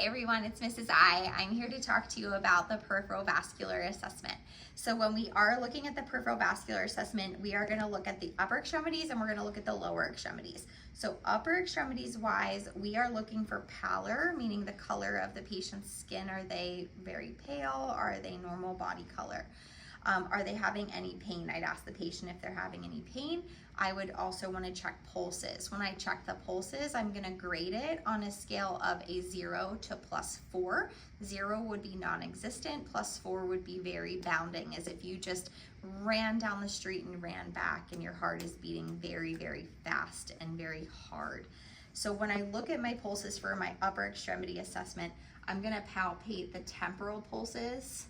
Hi everyone, it's Mrs. I. I'm here to talk to you about the peripheral vascular assessment. So when we are looking at the peripheral vascular assessment, we are going to look at the upper extremities and we're going to look at the lower extremities. So upper extremities wise, we are looking for pallor, meaning the color of the patient's skin. Are they very pale? Are they normal body color? Are they having any pain? I'd ask the patient if they're having any pain. I would also want to check pulses. When I check the pulses, I'm going to grade it on a scale of a 0 to +4. 0 would be non-existent, +4 would be very bounding, as if you just ran down the street and ran back and your heart is beating very, very fast and very hard. So when I look at my pulses for my upper extremity assessment, I'm going to palpate the temporal pulses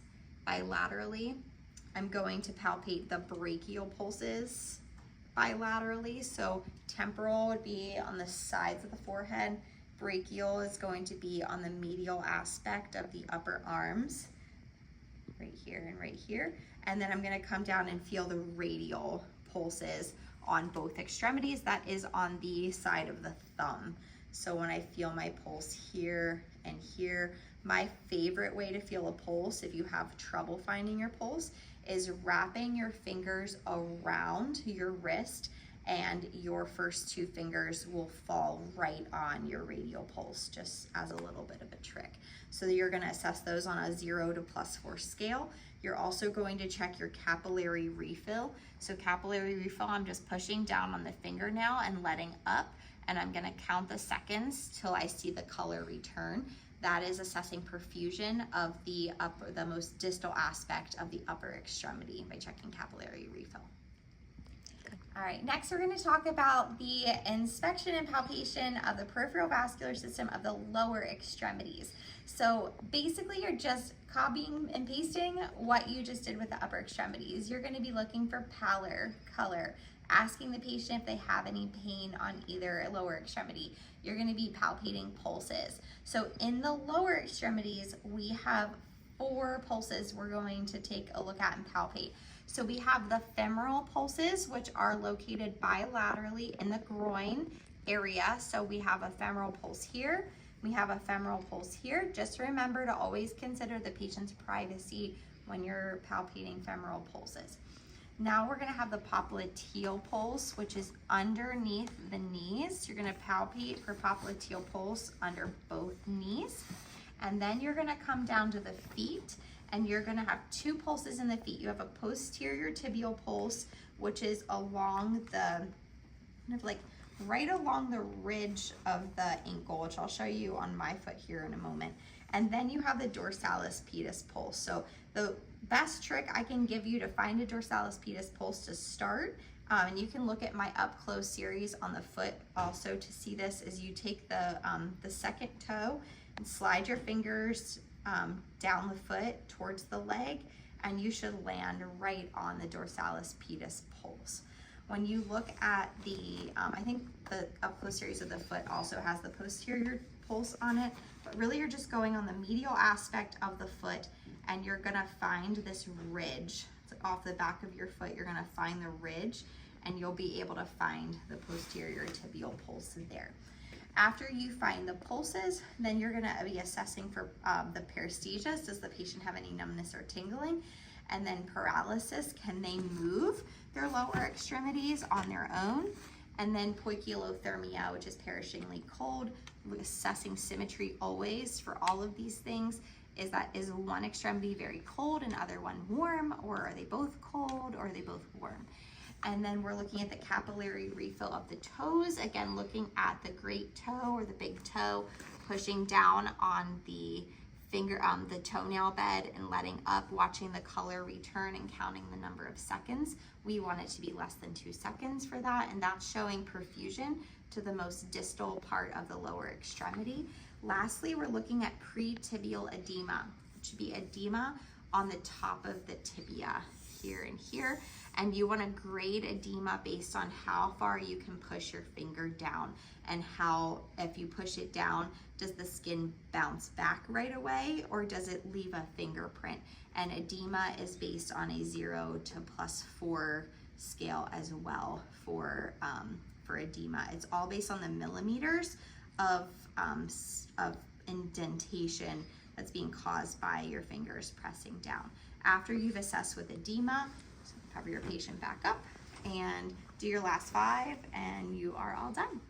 bilaterally. I'm going to palpate the brachial pulses bilaterally. So temporal would be on the sides of the forehead. Brachial is going to be on the medial aspect of the upper arms, right here and right here. And then I'm going to come down and feel the radial pulses on both extremities. That is on the side of the thumb. So when I feel my pulse here and here, my favorite way to feel a pulse, if you have trouble finding your pulse, is wrapping your fingers around your wrist, and your first two fingers will fall right on your radial pulse, just as a little bit of a trick. So you're going to assess those on a 0 to +4 scale. You're also going to check your capillary refill. So capillary refill, I'm just pushing down on the fingernail and letting up, and I'm going to count the seconds till I see the color return. That is assessing perfusion of the most distal aspect of the upper extremity by checking capillary refill. All right, next we're going to talk about the inspection and palpation of the peripheral vascular system of the lower extremities. So basically you're just copying and pasting what you just did with the upper extremities. You're going to be looking for pallor, color, asking the patient if they have any pain on either lower extremity. You're going to be palpating pulses. So in the lower extremities, we have 4 pulses we're going to take a look at and palpate. So we have the femoral pulses, which are located bilaterally in the groin area. So we have a femoral pulse here. We have a femoral pulse here. Just remember to always consider the patient's privacy when you're palpating femoral pulses. Now we're going to have the popliteal pulse, which is underneath the knees. You're going to palpate for popliteal pulse under both knees. And then you're going to come down to the feet, and you're going to have 2 pulses in the feet. You have a posterior tibial pulse, which is along the, kind of like right along the ridge of the ankle, which I'll show you on my foot here in a moment. And then you have the dorsalis pedis pulse. So the best trick I can give you to find a dorsalis pedis pulse to start, and you can look at my up close series on the foot also to see this, is you take the second toe and slide your fingers down the foot towards the leg, and you should land right on the dorsalis pedis pulse. When you look at the, I think the up close series of the foot also has the posterior pulse on it, but really you're just going on the medial aspect of the foot, and you're gonna find this ridge. It's off the back of your foot, you're gonna find the ridge, and you'll be able to find the posterior tibial pulse there. After you find the pulses, then you're gonna be assessing for the paresthesias. Does the patient have any numbness or tingling? And then paralysis, can they move their lower extremities on their own? And then poikilothermia, which is perishingly cold. We're assessing symmetry always for all of these things. Is one extremity very cold and other one warm, or are they both cold, or are they both warm? And then we're looking at the capillary refill of the toes. Again, looking at the great toe or the big toe, pushing down on the finger, the toenail bed and letting up, watching the color return and counting the number of seconds. We want it to be less than 2 seconds for that, and that's showing perfusion to the most distal part of the lower extremity. Lastly, we're looking at pre-tibial edema, which would be edema on the top of the tibia here and here. And you want to grade edema based on how far you can push your finger down, and how, if you push it down, does the skin bounce back right away, or does it leave a fingerprint? And edema is based on a 0 to +4 scale as well for edema. It's all based on the millimeters of indentation that's being caused by your fingers pressing down. After you've assessed with edema, so cover your patient back up and do your last 5 and you are all done.